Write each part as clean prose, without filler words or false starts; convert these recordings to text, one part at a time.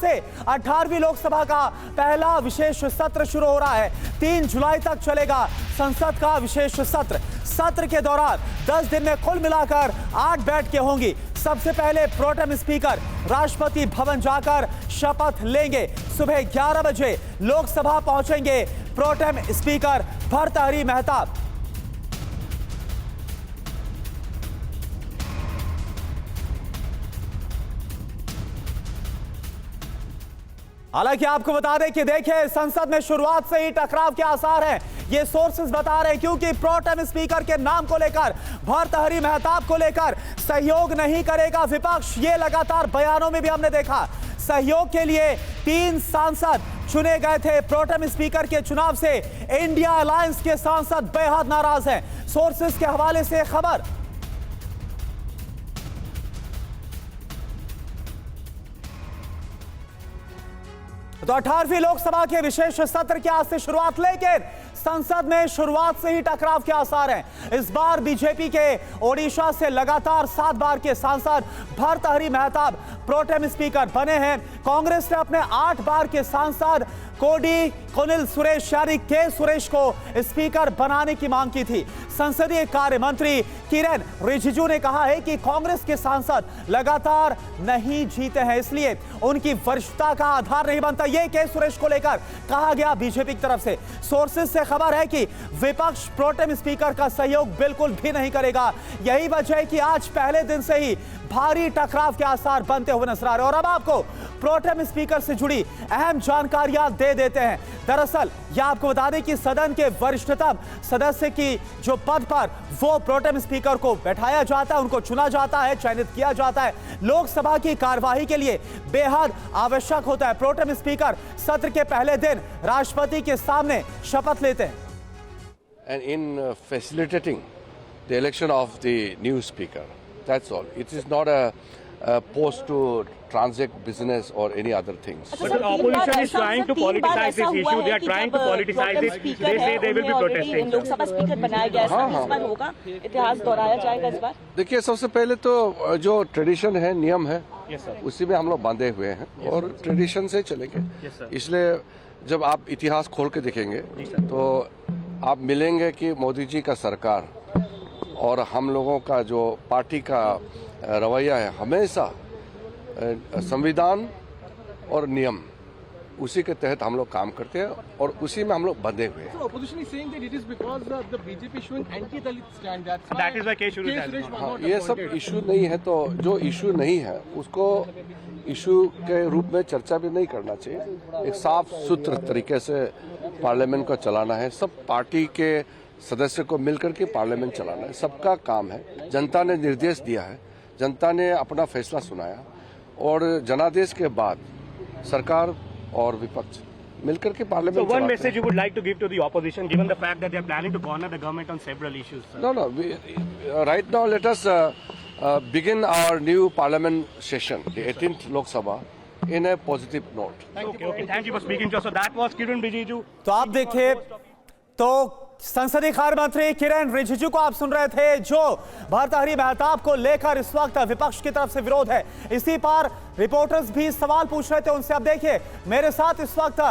से 18वीं लोकसभा का पहला विशेष सत्र शुरू हो रहा है। 3 जुलाई तक चलेगा संसद का विशेष सत्र। सत्र के दौरान 10 दिन में कुल मिलाकर 8 बैठकें होंगी। सबसे पहले प्रोटेम स्पीकर राष्ट्रपति भवन जाकर शपथ लेंगे। सुबह 11 बजे लोकसभा पहुंचेंगे प्रोटेम स्पीकर भर्तृहरि महताब। हालांकि आपको बता दें कि देखिए, संसद में शुरुआत से ही टकराव के आसार हैं, ये सोर्सेज बता रहे हैं, क्योंकि प्रोटेम स्पीकर के नाम को लेकर, भर्तृहरि महताब को लेकर सहयोग नहीं करेगा विपक्ष। ये लगातार बयानों में भी हमने देखा। सहयोग के लिए 3 सांसद चुने गए थे। प्रोटेम स्पीकर के चुनाव से इंडिया अलायंस के सांसद बेहद नाराज हैं। सोर्सेज के हवाले से खबर। तो 18वीं लोकसभा के विशेष सत्र की आज से शुरुआत, लेकिन संसद में शुरुआत से ही टकराव के आसार हैं। इस बार बीजेपी के ओडिशा से लगातार 7 बार के सांसद भर्तृहरि महताब प्रोटेम स्पीकर बने हैं। कांग्रेस ने अपने 8 बार के सांसद कोनिल सुरेश यानी के सुरेश को स्पीकर बनाने की मांग की थी। संसदीय कार्य मंत्री किरेन रिजिजू ने कहा है कि कांग्रेस के सांसद लगातार नहीं जीते हैं, इसलिए उनकी वरिष्ठता का आधार नहीं बनता। ये के सुरेश को लेकर कहा गया बीजेपी की तरफ से। सोर्सेज से खबर है कि विपक्ष प्रोटेम स्पीकर का सहयोग बिल्कुल भी नहीं करेगा। यही वजह है कि आज पहले दिन से ही भारी टकराव के आसार बनते हुए नजर आ रहे हैं। और अब आपको प्रोटेम स्पीकर से जुड़ी अहम जानकारियां दे देते हैं। दरअसल यह आपको बता दें कि सदन के वरिष्ठतम सदस्य की जो पद पर वो प्रोटेम स्पीकर को बैठाया जाता है, उनको चुना जाता है, चयनित किया जाता है। लोकसभा की कार्यवाही के लिए बेहद आवश्यक होता है। प्रोटेम स्पीकर सत्र के पहले दिन राष्ट्रपति के सामने शपथ लेते हैं। And in facilitating the election of the new speaker, that's all. It is not a post to transact business or any other things. But the opposition is trying to politicize this issue. They are trying to politicize it. They say they will be protesting. Lok Sabha speaker बनाया गया है, इस बार होगा, इतिहास दोहराया जाएगा इस बार। देखिए, सबसे पहले तो जो ट्रेडिशन है, नियम है, उसी में हम लोग बांधे हुए हैं और ट्रेडिशन से चलेंगे। इसलिए जब आप इतिहास खोल के देखेंगे तो आप मिलेंगे कि मोदी जी का सरकार और हम लोगों का जो पार्टी का रवैया है, हमेशा संविधान और नियम उसी के तहत हम लोग काम करते हैं और उसी में हम लोग बंधे हुए हैं। हाँ, ये सब इशू नहीं है, तो जो इशू नहीं है उसको इशू के रूप में चर्चा भी नहीं करना चाहिए। एक साफ सुथरे तरीके से पार्लियामेंट को चलाना है। सब पार्टी के सदस्य को मिलकर के पार्लियामेंट चलाना है, सबका काम है। जनता ने निर्देश दिया है, जनता ने अपना फैसला सुनाया और जनादेश के बाद सरकार और विपक्ष मिलकर के parliament. So one message you would like to give to the opposition, given the fact that they are planning to corner the government on several issues? No. Right now, let us begin our new parliament session, the 18th Lok Sabha, in a positive note. Okay. Thank you for speaking to us. So that was Kiren Rijiju. तो आप देखिए, तो संसदीय कार्य मंत्री किरेन रिजिजू को आप सुन रहे थे, जो भर्तृहरि महताब को लेकर इस वक्त विपक्ष की तरफ से विरोध है। इसी पर रिपोर्टर्स भी सवाल पूछ रहे थे उनसे। अब देखिए, मेरे साथ इस वक्त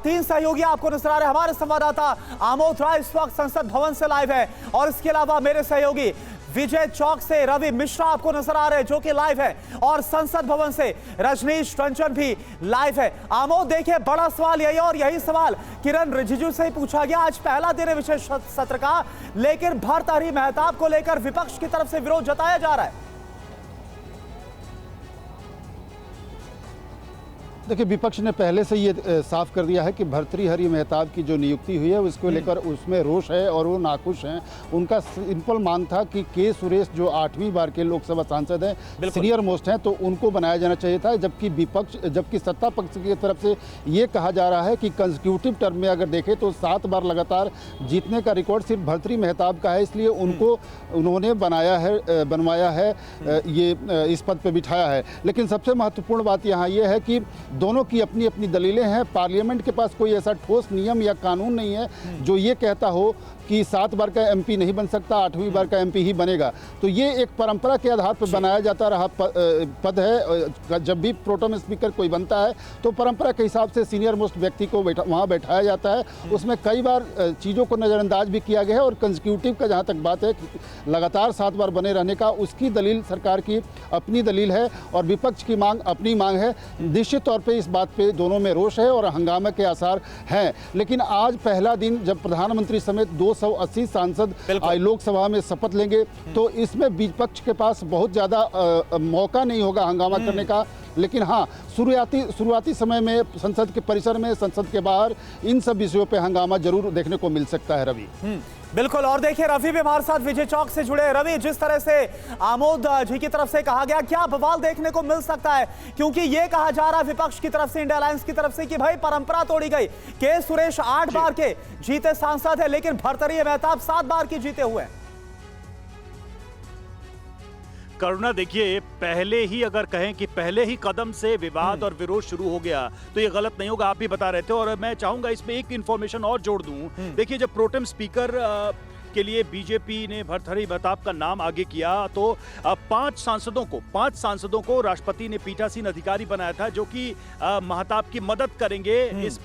3 सहयोगी आपको नजर आ रहे हैं। हमारे संवाददाता आमोद राय इस वक्त संसद भवन से लाइव है और इसके अलावा मेरे सहयोगी विजय चौक से रवि मिश्रा आपको नजर आ रहे हैं जो कि लाइव है, और संसद भवन से रजनीश रंजन भी लाइव है। आमोद, देखिए, बड़ा सवाल यही, और यही सवाल किरेन रिजिजू से ही पूछा गया। आज पहला दिन है विशेष सत्र का, लेकिन भर्तृहरि महताब को लेकर विपक्ष की तरफ से विरोध जताया जा रहा है। देखिए, विपक्ष ने पहले से ये साफ कर दिया है कि भर्तृहरि महताब की जो नियुक्ति हुई है उसको लेकर उसमें रोष है और वो नाखुश हैं। उनका सिंपल मान था कि के सुरेश जो 8वीं बार के लोकसभा सांसद हैं, सीनियर मोस्ट हैं, तो उनको बनाया जाना चाहिए था। जबकि सत्ता पक्ष की तरफ से ये कहा जा रहा है कि कंसेक्यूटिव टर्म में अगर देखें तो 7 बार लगातार जीतने का रिकॉर्ड सिर्फ भर्तृहरि महताब का है, इसलिए उन्होंने बनवाया है, ये इस पद पर बिठाया है। लेकिन सबसे महत्वपूर्ण बात यहाँ ये है कि दोनों की अपनी अपनी दलीलें हैं। पार्लियामेंट के पास कोई ऐसा ठोस नियम या कानून नहीं है जो ये कहता हो कि 7 बार का एमपी नहीं बन सकता, 8वीं बार का एमपी ही बनेगा। तो ये एक परंपरा के आधार पर बनाया जाता रहा पद है। जब भी प्रोटेम स्पीकर कोई बनता है तो परंपरा के हिसाब से सीनियर मोस्ट व्यक्ति को वहाँ बैठाया जाता है। उसमें कई बार चीज़ों को नज़रअंदाज भी किया गया है और कंसेक्यूटिव का जहाँ तक बात है, लगातार 7 बार बने रहने का, उसकी दलील सरकार की अपनी दलील है और विपक्ष की मांग अपनी मांग है। निश्चित तौर पे इस बात पे दोनों में रोष है और हंगामे के आसार हैं। लेकिन आज पहला दिन जब प्रधानमंत्री समेत 280 सांसद लोकसभा में शपथ लेंगे तो इसमें विपक्ष के पास बहुत ज़्यादा मौका नहीं होगा हंगामा करने का। लेकिन हाँ, शुरुआती समय में संसद के परिसर में, संसद के बाहर इन सब विषयों पे हंगामा जरूर देखने को मिल सकता है। रवि बिल्कुल। और देखिए रवि भी हमारे साथ विजय चौक से जुड़े। रवि, जिस तरह से आमोद जी की तरफ से कहा गया, क्या बवाल देखने को मिल सकता है? क्योंकि ये कहा जा रहा है विपक्ष की तरफ से, इंडिया अलायंस की तरफ से, कि भाई परंपरा तोड़ी गई। के सुरेश 8 बार के जीते सांसद है, लेकिन भर्तृहरि मेहताब 7 बार के जीते हुए हैं। करुणा, देखिए, पहले ही अगर कहें कि पहले ही कदम से विवाद और विरोध शुरू हो गया तो ये गलत नहीं होगा। आप भी बता रहे थे और मैं चाहूंगा इसमें एक इंफॉर्मेशन और जोड़ दूं। देखिए, जब प्रोटेम स्पीकर के लिए बीजेपी ने भर्तृहरि मेहताब का नाम आगे किया तो 5 सांसदों को राष्ट्रपति ने पीठासीन अधिकारी बनाया था, जो कि मेहताब की मदद करेंगे इस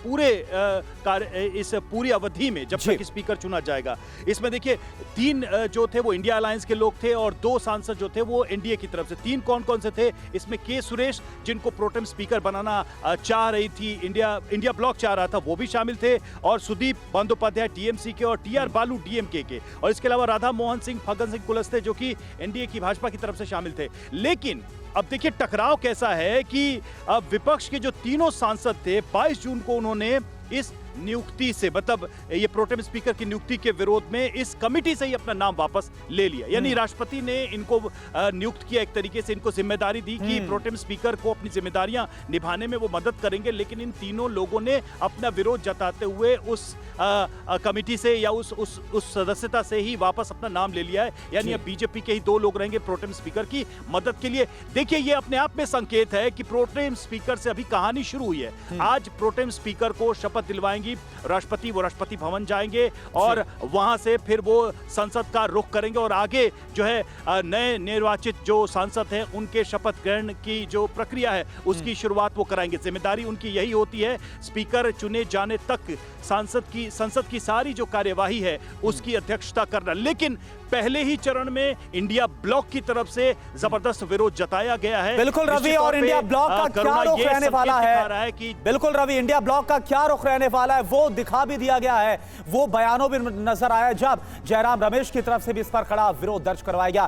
पूरी अवधि में जब तक स्पीकर चुना जाएगा। इसमें देखिए 3 जो थे वो इंडिया अलायंस के लोग थे और 2 सांसद जो थे वो एनडीए की तरफ से। 3 कौन से थे? इसमें के सुरेश, जिनको प्रोटेम स्पीकर बनाना चाह रही थी इंडिया ब्लॉक चाह रहा था, वो भी शामिल थे, और सुदीप बंदोपाध्याय टीएमसी के और टीआर बालू डीएमके के, और इसके अलावा राधा मोहन सिंह, फग्गन सिंह कुलस्ते, जो कि एनडीए की भाजपा की तरफ से शामिल थे। लेकिन अब देखिए टकराव कैसा है कि अब विपक्ष के जो तीनों सांसद थे 22 जून को उन्होंने इस नियुक्ति से, मतलब ये प्रोटेम स्पीकर की नियुक्ति के विरोध में इस कमिटी से ही अपना नाम वापस ले लिया। यानी राष्ट्रपति ने इनको नियुक्त किया, एक तरीके से इनको जिम्मेदारी दी कि प्रोटेम स्पीकर को अपनी जिम्मेदारियां निभाने में वो मदद करेंगे। लेकिन इन तीनों लोगों ने अपना विरोध जताते हुए उस कमिटी से या उस सदस्यता से ही वापस अपना नाम ले लिया है। यानी अब बीजेपी के ही 2 लोग रहेंगे प्रोटेम स्पीकर की मदद के लिए। देखिए, ये अपने आप में संकेत है कि प्रोटेम स्पीकर से अभी कहानी शुरू हुई है। आज प्रोटेम स्पीकर को शपथ दिलवाएंगे राष्ट्रपति, वो राष्ट्रपति भवन जाएंगे और वहां से फिर वो संसद का रुख करेंगे और आगे जो है नए निर्वाचित जो सांसद हैं उनके शपथ ग्रहण की जो प्रक्रिया है उसकी शुरुआत वो कराएंगे। जिम्मेदारी उनकी यही होती है, स्पीकर चुने जाने तक संसद की सारी जो कार्यवाही है उसकी अध्यक्षता करना। लेकिन पहले ही चरण में इंडिया ब्लॉक की तरफ से जबरदस्त विरोध जताया गया है। बिल्कुल रवि, और इंडिया ब्लॉक का क्या रुख रहने वाला है कि बिल्कुल रवि, इंडिया ब्लॉक का क्या रुख रहने वाला है वो दिखा भी दिया गया है। वो बयानों भी नजर आया जब जयराम रमेश की तरफ से भी इस पर खड़ा विरोध दर्ज करवाया गया।